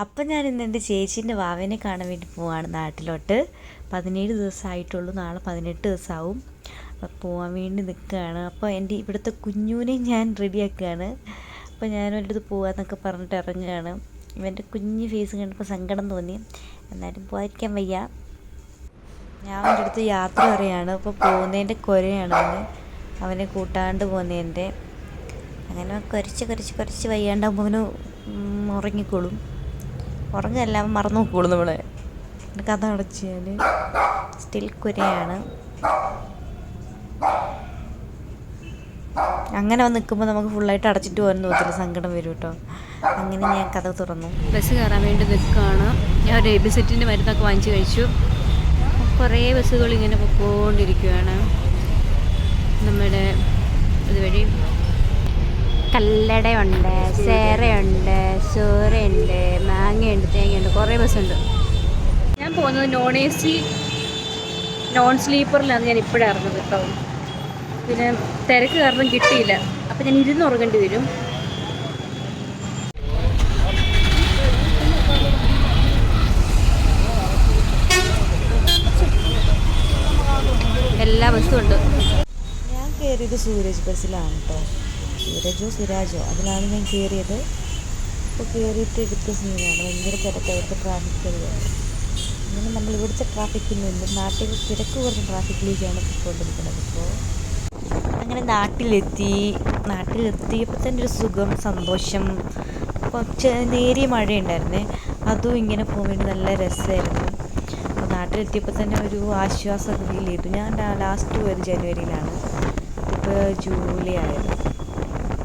അപ്പം ഞാൻ ഇന്ന് എൻ്റെ ചേച്ചീൻ്റെ വാവേനെ കാണാൻ വേണ്ടി പോവാണ് നാട്ടിലോട്ട്. 17 ദിവസമായിട്ടുള്ളൂ, നാളെ 18 ദിവസമാവും. അപ്പം പോകാൻ വേണ്ടി നിൽക്കുകയാണ്. അപ്പോൾ എൻ്റെ ഇവിടുത്തെ കുഞ്ഞൂനെ ഞാൻ റെഡിയാക്കുകയാണ്. അപ്പോൾ ഞാനൊരു അടുത്ത് പോകാമെന്നൊക്കെ പറഞ്ഞിട്ട് ഇറങ്ങുകയാണ്. ഇവൻ്റെ കുഞ്ഞ് ഫേസ് കണ്ടപ്പോൾ സങ്കടം തോന്നി, എന്നാലും പോകാതിരിക്കാൻ വയ്യ. ഞാൻ അവൻ്റെ അടുത്ത് യാത്ര പറയുകയാണ്. അപ്പോൾ പോകുന്നതിൻ്റെ കുരയാണ് അവനെ കൂട്ടാണ്ട് പോകുന്നതിൻ്റെ. അങ്ങനെ കുറച്ച് വയ്യാണ്ടാകുമ്പോൾ അവന് ഉറങ്ങിക്കോളും. ഉറങ്ങല്ല, അവൻ മറന്നു നോക്കുള്ളൂ നമ്മളെ. കഥ അടച്ച് ഞാൻ സ്റ്റിൽ കുരയാണ്. അങ്ങനെ വന്ന് നിൽക്കുമ്പോൾ നമുക്ക് ഫുള്ളായിട്ട് അടച്ചിട്ട് പോകാൻ തോന്നില്ല, സങ്കടം വരും കേട്ടോ. അങ്ങനെ ഞാൻ കഥ തുറന്നു. ബസ് കയറാൻ വേണ്ടി നിൽക്കുകയാണ്. ഞാൻ ഒരു എബിസെറ്റിൻ്റെ മരുന്നൊക്കെ വാങ്ങിച്ച് കഴിച്ചു. കുറേ ബസ്സുകൾ ഇങ്ങനെ പൊയ്ക്കൊണ്ടിരിക്കുകയാണ്. നമ്മുടെ ഇതുവഴി കല്ലടയുണ്ട്, സേറയുണ്ട്, സൂറയുണ്ട്, മാങ്ങയുണ്ട്, തേങ്ങയുണ്ട്, കുറേ ബസ്സുണ്ട്. ഞാൻ പോകുന്നത് നോൺ സ്ലീപ്പറിലാണ് ഞാൻ ഇപ്പോഴാണ് ഇറങ്ങുന്നത് കേട്ടോ. പിന്നെ തിരക്ക് കാരണം കിട്ടിയില്ല, അപ്പം ഞാൻ ഇരുന്ന് ഉറങ്ങേണ്ടി വരും. എല്ലാ ബസ്സും ഉണ്ട്. ഞാൻ കയറിയത് സൂരജ് ബസ്സിലാണ് കേട്ടോ. സുരാജോ അതിലാണ് ഞാൻ കയറിയത്. അപ്പോൾ കയറിയിട്ട് എടുത്ത സീനാണ്. ഭയങ്കര തിരക്ക്, അവിടുത്തെ ട്രാഫിക് അറിയാം. അങ്ങനെ നമ്മൾ ഇവിടുത്തെ ട്രാഫിക്കിൽ നിന്നും നാട്ടിൽ തിരക്ക് കുറച്ച് ട്രാഫിക്കിലേക്കാണ് പോയിക്കൊണ്ടിരിക്കുന്നത്. ഇപ്പോൾ അങ്ങനെ നാട്ടിലെത്തിയപ്പോൾ തന്നെ ഒരു സുഖം, സന്തോഷം. കുറച്ച് നേരിയ മഴയുണ്ടായിരുന്നേ, അതും ഇങ്ങനെ പോകാൻ വേണ്ടി നല്ല രസമായിരുന്നു. അപ്പോൾ നാട്ടിലെത്തിയപ്പോൾ തന്നെ ഒരു ആശ്വാസം ഫീൽ ചെയ്തു. ഞാൻ ലാസ്റ്റ് പോയത് ജനുവരിയിലാണ്, ഇപ്പോൾ ജൂലൈ ആയത്.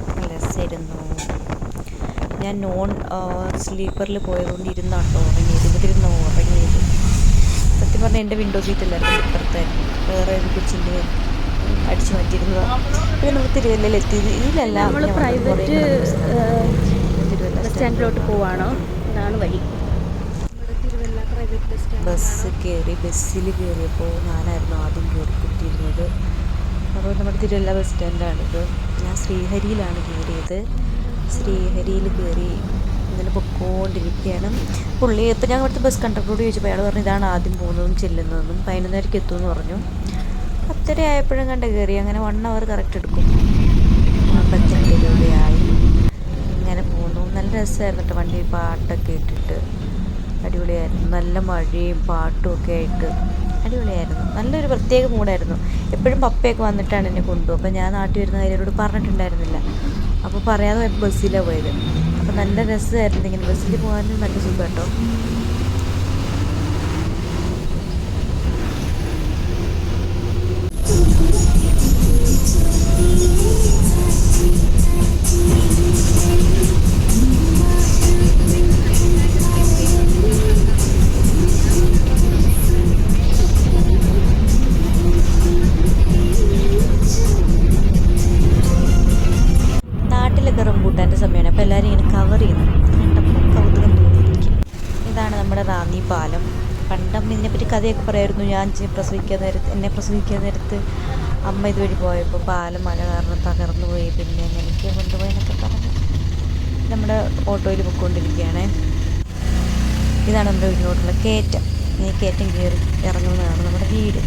നല്ല രസമായിരുന്നു. ഞാൻ നോൺ സ്ലീപ്പറിൽ പോയതുകൊണ്ട് ഇരുന്നാട്ടോ ഉറങ്ങിയത്. ഇവിടെ ഇരുന്ന് ഉറങ്ങിയത് സത്യം പറഞ്ഞാൽ എൻ്റെ വിൻഡോ സീറ്റല്ലായിരുന്നു, ഇപ്പുറത്തായിരുന്നു. വേറെ ഒരു കൊച്ചിൻ്റെ അടിച്ചു മാറ്റിയിരുന്നതാണ്. ഇത് നമുക്ക് തിരുവല്ലയിലെത്തിയത്. ഇതിലല്ല, നമ്മൾ പ്രൈവറ്റ് ബസ് സ്റ്റാൻഡിലോട്ട് പോവാണോ, അതാണ് വഴി. ബസ്സിൽ കയറിയപ്പോൾ ഞാനായിരുന്നു ആദ്യം കയറി കുത്തിയിരുന്നത്. അപ്പോൾ നമ്മുടെ തിരുവല്ല ബസ് സ്റ്റാൻഡാണിത്. ഞാൻ ശ്രീഹരിയിലാണ് കയറിയത്. ശ്രീഹരിയിൽ കയറി ഇങ്ങനെ പൊക്കോണ്ടിരിക്കുകയാണ്. പുള്ളി ഇപ്പം ഞാൻ ഇവിടുത്തെ ബസ് കണ്ടക്ടറോട് ചോദിച്ചപ്പോൾ അയാൾ പറഞ്ഞു ഇതാണ് ആദ്യം പോകുന്നതും ചെല്ലുന്നതെന്നും 11:30 എത്തുമെന്ന് പറഞ്ഞു. 10:30 ആയപ്പോഴും കണ്ട് കയറി. അങ്ങനെ 1 hour കറക്റ്റ് എടുക്കും. 52 രൂപയായി. ഇങ്ങനെ പോകുന്നു. നല്ല രസമായിരുന്നു കേട്ടോ, വണ്ടി പാട്ടൊക്കെ ഇട്ടിട്ട് അടിപൊളിയായിരുന്നു. നല്ല മഴയും പാട്ടും ഒക്കെ ആയിട്ട് അടിപൊളിയായിരുന്നു. നല്ലൊരു പ്രത്യേക മൂഡായിരുന്നു. എപ്പോഴും പപ്പയൊക്കെ വന്നിട്ടാണ് എന്നെ കൊണ്ടുപോകും. അപ്പോൾ ഞാൻ നാട്ടിൽ വരുന്ന കാര്യത്തോട് പറഞ്ഞിട്ടുണ്ടായിരുന്നില്ല. അപ്പോൾ പറയാതെ ബസ്സിലാണ് പോയത്. അപ്പോൾ നല്ല രസമായിരുന്നു. ഇങ്ങനെ ബസ്സിൽ പോകാനും നല്ല സുഖം കേട്ടോ. റംബൂട്ടാൻ്റെ സമയമാണ്. അപ്പോൾ എല്ലാവരും ഇങ്ങനെ കവർ ചെയ്യുന്നു. കണ്ടപ്പോൾ കൗതുകം തോന്നിയിരിക്കും. ഇതാണ് നമ്മുടെ റാന്നി പാലം. പണ്ടമ്മ ഇതിനെപ്പറ്റി കഥയൊക്കെ പറയായിരുന്നു. ഞാൻ എന്നെ പ്രസവിക്കാൻ നേരത്ത് അമ്മ ഇതുവഴി പോയപ്പോൾ പാലം മഴ കാരണം തകർന്നു പോയി, പിന്നെ എങ്ങനെയൊക്കെ കൊണ്ടുപോയി എന്നൊക്കെ പറഞ്ഞു നമ്മുടെ ഓട്ടോയിൽ പോയിക്കൊണ്ടിരിക്കുകയാണ്. ഇതാണ് നമ്മുടെ വീട്ടിലോട്ടുള്ള കയറ്റം. ഈ കയറ്റം കയറി ഇറങ്ങുന്നതാണ് നമ്മുടെ വീട്.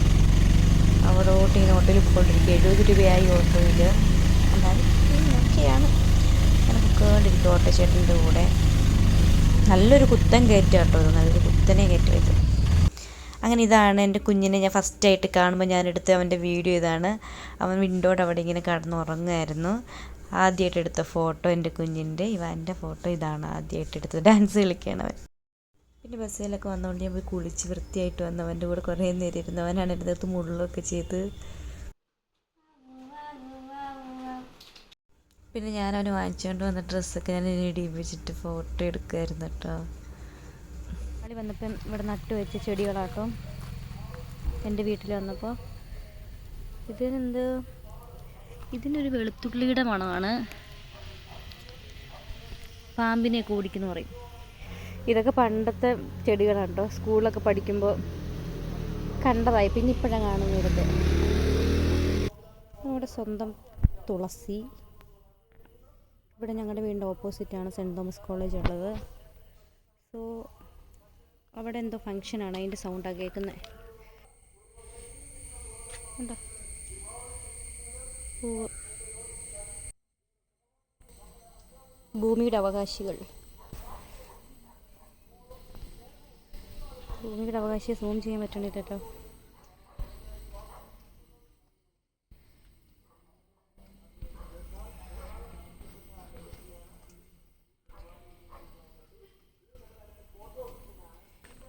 അവിടോട്ട് ഇങ്ങനെ ഓട്ടോയിൽ പോയിക്കൊണ്ടിരിക്കുക. 70 രൂപയായി ഓട്ടോയിൽ. എന്നാലും ഓക്കെയാണ്. അങ്ങനെ പൊക്കോണ്ടിരിക്കും ഓട്ടോച്ചേട്ടൻ്റെ കൂടെ. നല്ലൊരു കുത്തൻ കയറ്റം കേട്ടോ, ഇത് നല്ലൊരു കുത്തനെ കയറ്റം ഇത്. അങ്ങനെ ഇതാണ് എൻ്റെ കുഞ്ഞിനെ ഞാൻ ഫസ്റ്റായിട്ട് കാണുമ്പോൾ ഞാനെടുത്ത അവൻ്റെ വീഡിയോ ഇതാണ്. അവൻ വിൻഡോയുടെ അവിടെ ഇങ്ങനെ കിടന്നുറങ്ങുമായിരുന്നു. ആദ്യമായിട്ട് എടുത്ത ഫോട്ടോ എൻ്റെ കുഞ്ഞിൻ്റെ, ഇവൻ്റെ ഫോട്ടോ ഇതാണ് ആദ്യമായിട്ട് എടുത്തത്. ഡാൻസ് കളിക്കുകയാണ് അവൻ. പിന്നെ ബസ്സിലൊക്കെ വന്നുകൊണ്ട് ഞാൻ പോയി കുളിച്ച് വൃത്തിയായിട്ട് വന്ന് അവൻ്റെ കൂടെ കുറേ നേരം ഇരുന്നു. അവനാണ് എൻ്റെ അടുത്ത് മുള്ളൊക്കെ ചെയ്ത്. പിന്നെ ഞാനവന് വാങ്ങിച്ചുകൊണ്ട് വന്ന ഡ്രസ്സൊക്കെ ഞാൻ ഇടിപ്പിച്ചിട്ട് ഫോട്ടോ എടുക്കുമായിരുന്നു കേട്ടോ. കളി വന്നപ്പം ഇവിടെ നട്ടു വെച്ച ചെടികളാട്ടോ എൻ്റെ വീട്ടിൽ വന്നപ്പോൾ. ഇതിനൊരു വെളുത്തുള്ളിയുടെ മണമാണ്. പാമ്പിനെയൊക്കെ ഓടിക്കുന്നു പറയും. ഇതൊക്കെ പണ്ടത്തെ ചെടികളാണ് കേട്ടോ. സ്കൂളിലൊക്കെ പഠിക്കുമ്പോൾ കണ്ടതായി, പിന്നെ ഇപ്പോഴാണ് കാണുന്നത്. ഇതൊക്കെ നമ്മുടെ സ്വന്തം തുളസി. ഇവിടെ ഞങ്ങളുടെ വീടിൻ്റെ ഓപ്പോസിറ്റാണ് സെൻറ്റ് തോമസ് കോളേജ് ഉള്ളത്. സോ അവിടെ എന്തോ ഫങ്ഷനാണ്, അതിൻ്റെ സൗണ്ടാണ് കേൾക്കുന്നത്. ഉണ്ടോ ഭൂമിയുടെ അവകാശികൾ. ഭൂമിയുടെ അവകാശിയെ സൂം ചെയ്യാൻ പറ്റണില്ല കേട്ടോ.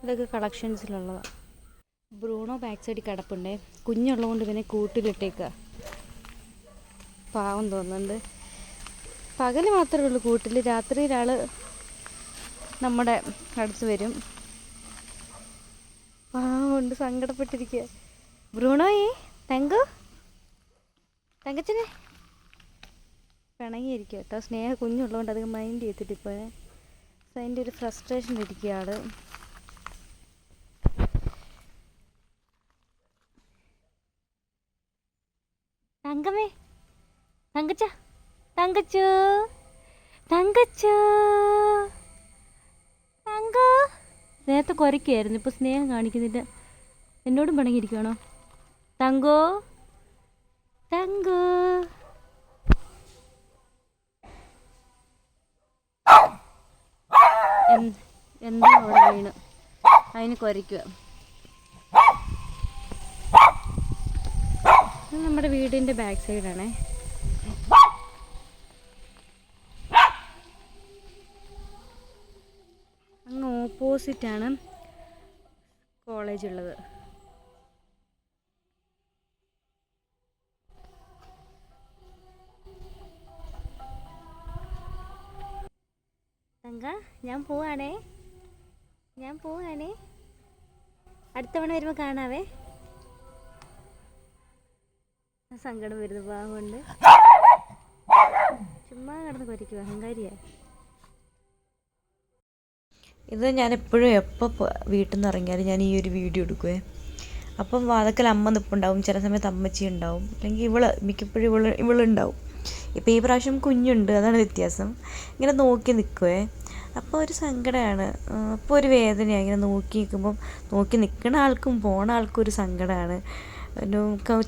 ഇതൊക്കെ കളക്ഷൻസിലുള്ളതാണ്. ബ്രൂണോ ബാക്ക് സൈഡിൽ കിടപ്പുണ്ടേ. കുഞ്ഞുള്ളതുകൊണ്ട് ഇവനെ കൂട്ടിലിട്ടേക്കുക. പാവം തോന്നുന്നുണ്ട്. പകൽ മാത്രമേ ഉള്ളൂ കൂട്ടിൽ, രാത്രി ഒരാൾ നമ്മുടെ അടുത്ത് വരും. പാവം കൊണ്ട് സങ്കടപ്പെട്ടിരിക്കുക. ബ്രൂണോയെ തങ്കച്ചനെ പിണങ്ങിയിരിക്കുക കേട്ടോ. സ്നേഹ കുഞ്ഞുള്ളതുകൊണ്ട് അധികം മൈൻഡ് ചെയ്തിട്ട് ഇപ്പോൾ അതിൻ്റെ ഒരു ഫ്രസ്ട്രേഷൻ ഇരിക്കുക ആൾ. തങ്കമേ, തങ്കച്ചോ നേരത്തെ കുരയ്ക്കായിരുന്നു, ഇപ്പോൾ സ്നേഹം കാണിക്കുന്നില്ല. എന്നോടും പിണങ്ങിയിരിക്കുകയാണോ? തങ്കോ എന്താ അവിടെ വീണ് അതിന് കുരയ്ക്കുക. നമ്മുടെ വീടിൻ്റെ ബാക്ക് സൈഡാണേ. അങ്ങ് ഓപ്പോസിറ്റാണ് കോളേജ് ഉള്ളത്. തങ്ക, ഞാൻ പോവാണേ. അടുത്ത തവണ വരുമ്പോൾ കാണാവേ. സങ്കടം വരുന്നു പാവമുണ്ട്. ചുമ്മാ കിടന്ന് കുരയ്ക്കുക, അഹങ്കാരിയാ. ഇത് ഞാൻ എപ്പോഴും എപ്പോൾ വീട്ടിൽ നിന്ന് ഇറങ്ങിയാലും ഞാൻ ഈ ഒരു വീഡിയോ എടുക്കുവേ. അപ്പം വാതക്കൽ അമ്മ നിൽപ്പുണ്ടാവും, ചില സമയത്ത് അമ്മച്ചി ഉണ്ടാവും, അല്ലെങ്കിൽ മിക്കപ്പോഴും ഇവളുണ്ടാവും. ഇപ്പോൾ ഈ പ്രാവശ്യം കുഞ്ഞുണ്ട്, അതാണ് വ്യത്യാസം. ഇങ്ങനെ നോക്കി നിൽക്കുവേ. അപ്പോൾ ഒരു സങ്കടമാണ്, അപ്പോൾ ഒരു വേദനയാണ്. ഇങ്ങനെ നോക്കി നിൽക്കുന്ന ആൾക്കും പോണ ആൾക്കും ഒരു സങ്കടമാണ്.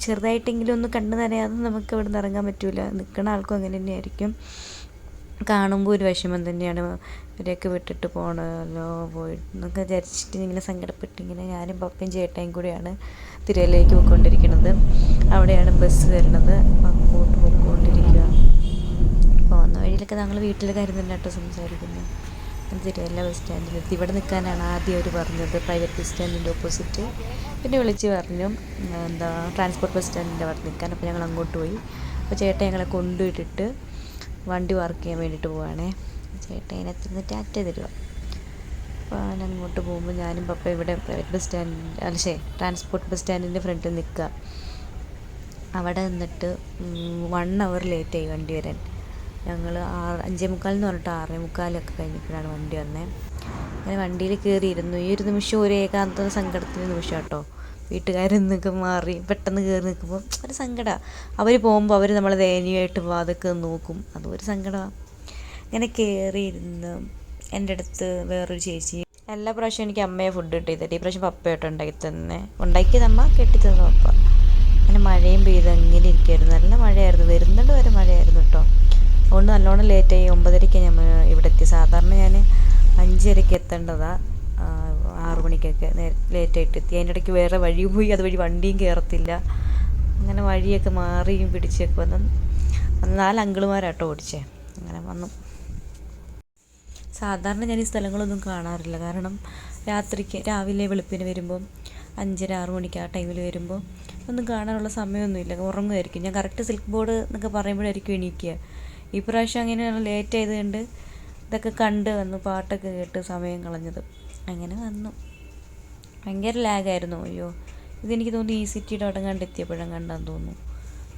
ചെറുതായിട്ടെങ്കിലും ഒന്ന് കണ്ടു നനയാതെ നമുക്ക് ഇവിടെ നിന്ന് ഇറങ്ങാൻ പറ്റില്ല. നിൽക്കുന്ന ആൾക്കും അങ്ങനെ തന്നെയായിരിക്കും. കാണുമ്പോൾ ഒരു വിഷമം തന്നെയാണ്, ഇവരെയൊക്കെ വിട്ടിട്ട് പോകണമല്ലോ എന്നൊക്കെ വിചാരിച്ചിട്ട് ഇങ്ങനെ സങ്കടപ്പെട്ട് ഇങ്ങനെ ഞാനും പപ്പയും ചേട്ടായും കൂടിയാണ് തിരുവല്ലയിലേക്ക് പോയിക്കൊണ്ടിരിക്കുന്നത്. അവിടെയാണ് ബസ് വരുന്നത്. അപ്പം അങ്ങോട്ട് പോയിക്കൊണ്ടിരിക്കുക. പോകുന്ന വഴിയിലൊക്കെ ഞങ്ങൾ വീട്ടിലെ കാര്യം തന്നെ കേട്ടോ സംസാരിക്കുന്നത്. തിരുവല്ല ബസ് സ്റ്റാൻഡിലെത്തി. ഇവിടെ നിൽക്കാനാണ് ആദ്യം അവർ പറഞ്ഞത്, പ്രൈവറ്റ് ബസ് സ്റ്റാൻഡിൻ്റെ ഓപ്പോസിറ്റ്. പിന്നെ വിളിച്ച് പറഞ്ഞു ട്രാൻസ്പോർട്ട് ബസ് സ്റ്റാൻഡിൻ്റെ അവിടെ നിൽക്കാൻ. അപ്പോൾ ഞങ്ങൾ അങ്ങോട്ട് പോയി. അപ്പോൾ ചേട്ടൻ ഞങ്ങളെ കൊണ്ടുവിട്ടിട്ട് വണ്ടി പാർക്ക് ചെയ്യാൻ വേണ്ടിയിട്ട് പോവുകയാണേ. ചേട്ടൻ അതിനകത്ത് ടാറ്റ തരുക. അപ്പോൾ അങ്ങോട്ട് പോകുമ്പോൾ ഞാനും പപ്പ ഇവിടെ private bus stand transport bus സ്റ്റാൻഡിൻ്റെ ഫ്രണ്ടിൽ നിൽക്കുക. അവിടെ നിന്നിട്ട് 1 hour ലേറ്റായി വണ്ടി വരാൻ. ഞങ്ങൾ 5:45 എന്ന് പറഞ്ഞിട്ട് 6:45 കഴിഞ്ഞപ്പോഴാണ് വണ്ടി വന്നത്. അങ്ങനെ വണ്ടിയിൽ കയറിയിരുന്നു. ഈ ഒരു നിമിഷം ഒരു ഏകാന്ത സങ്കടത്തിൻ്റെ നിമിഷം കേട്ടോ. വീട്ടുകാരിൽ നിന്നൊക്കെ മാറി പെട്ടെന്ന് കയറി നിൽക്കുമ്പോൾ ഒരു സങ്കടമാണ്. അവർ പോകുമ്പോൾ അവർ നമ്മളെ ദയനീയമായിട്ട് അതൊക്കെ നോക്കും, അതും ഒരു സങ്കടമാണ്. ഇങ്ങനെ കയറിയിരുന്ന് എൻ്റെ അടുത്ത് വേറൊരു ചേച്ചി, എല്ലാ പ്രാവശ്യവും എനിക്ക് അമ്മയെ ഫുഡ് കിട്ടിയത്, ഈ പ്രാവശ്യം പപ്പയായിട്ട് ഉണ്ടാക്കിയത് അമ്മ, കെട്ടിത്തന്ന പപ്പ. അങ്ങനെ മഴയും പെയ്ത് അങ്ങനെ ഇരിക്കുമായിരുന്നു. നല്ല മഴയായിരുന്നു, വരുന്നുണ്ട് വരെ മഴയായിരുന്നു കേട്ടോ. അതുകൊണ്ട് നല്ലോണം ലേറ്റായി. 9:30 ഞാൻ ഇവിടെ എത്തി. സാധാരണ ഞാൻ 5:30 എത്തേണ്ടതാണ്, 6 മണിക്കൊക്കെ ലേറ്റായിട്ട് എത്തി. അതിൻ്റെ ഇടയ്ക്ക് വേറെ വഴി പോയി, അതുവഴി വണ്ടിയും കയറത്തില്ല. അങ്ങനെ വഴിയൊക്കെ മാറിയും പിടിച്ചൊക്കെ വന്ന് 4 അങ്കിളുമാരാട്ടോ ഓടിച്ചേ. അങ്ങനെ വന്നു. സാധാരണ ഞാൻ ഈ സ്ഥലങ്ങളൊന്നും കാണാറില്ല, കാരണം രാവിലെ വെളുപ്പിന് വരുമ്പോൾ 5:30-6 മണിക്ക് ആ ടൈമിൽ വരുമ്പോൾ ഒന്നും കാണാനുള്ള സമയമൊന്നുമില്ല, ഉറങ്ങുമായിരിക്കും. ഞാൻ കറക്റ്റ് സിൽക്ക് ബോർഡ് എന്നൊക്കെ പറയുമ്പോഴായിരിക്കും എണീക്കുക. ഈ പ്രാവശ്യം അങ്ങനെ ലേറ്റ് ആയതുകൊണ്ട് ഇതൊക്കെ കണ്ട് വന്നു, പാട്ടൊക്കെ കേട്ട് സമയം കളഞ്ഞത്. അങ്ങനെ വന്നു. ഭയങ്കര ലാഗായിരുന്നു. അയ്യോ, ഇതെനിക്ക് തോന്നുന്നു ഈ സിറ്റിയുടെ അവിടെ കണ്ടെത്തിയപ്പോഴും കണ്ടാന്ന് തോന്നുന്നു.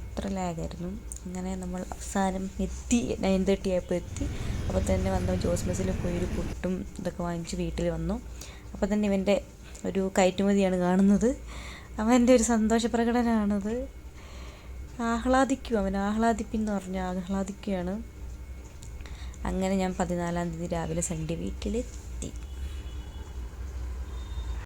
അത്ര ലാഗായിരുന്നു. അങ്ങനെ നമ്മൾ അവസാനം എത്തി. 9:30 ആയപ്പോൾ എത്തി. അപ്പോൾ തന്നെ വന്നു ജോസ് മെസ്സിൽ പോയി ഒരു പുട്ടും ഇതൊക്കെ വാങ്ങിച്ച് വീട്ടിൽ വന്നു. അപ്പോൾ തന്നെ ഇവൻ്റെ ഒരു കയറ്റുമതിയാണ് കാണുന്നത്. അവൻ്റെ ഒരു സന്തോഷ പ്രകടനമാണത്. അവൻ ആഹ്ലാദിപ്പിന്ന് പറഞ്ഞാൽ ആഹ്ലാദിക്കുകയാണ്. അങ്ങനെ ഞാൻ 14-ാം തീയതി രാവിലെ സൺഡേ വീട്ടിലെത്തി.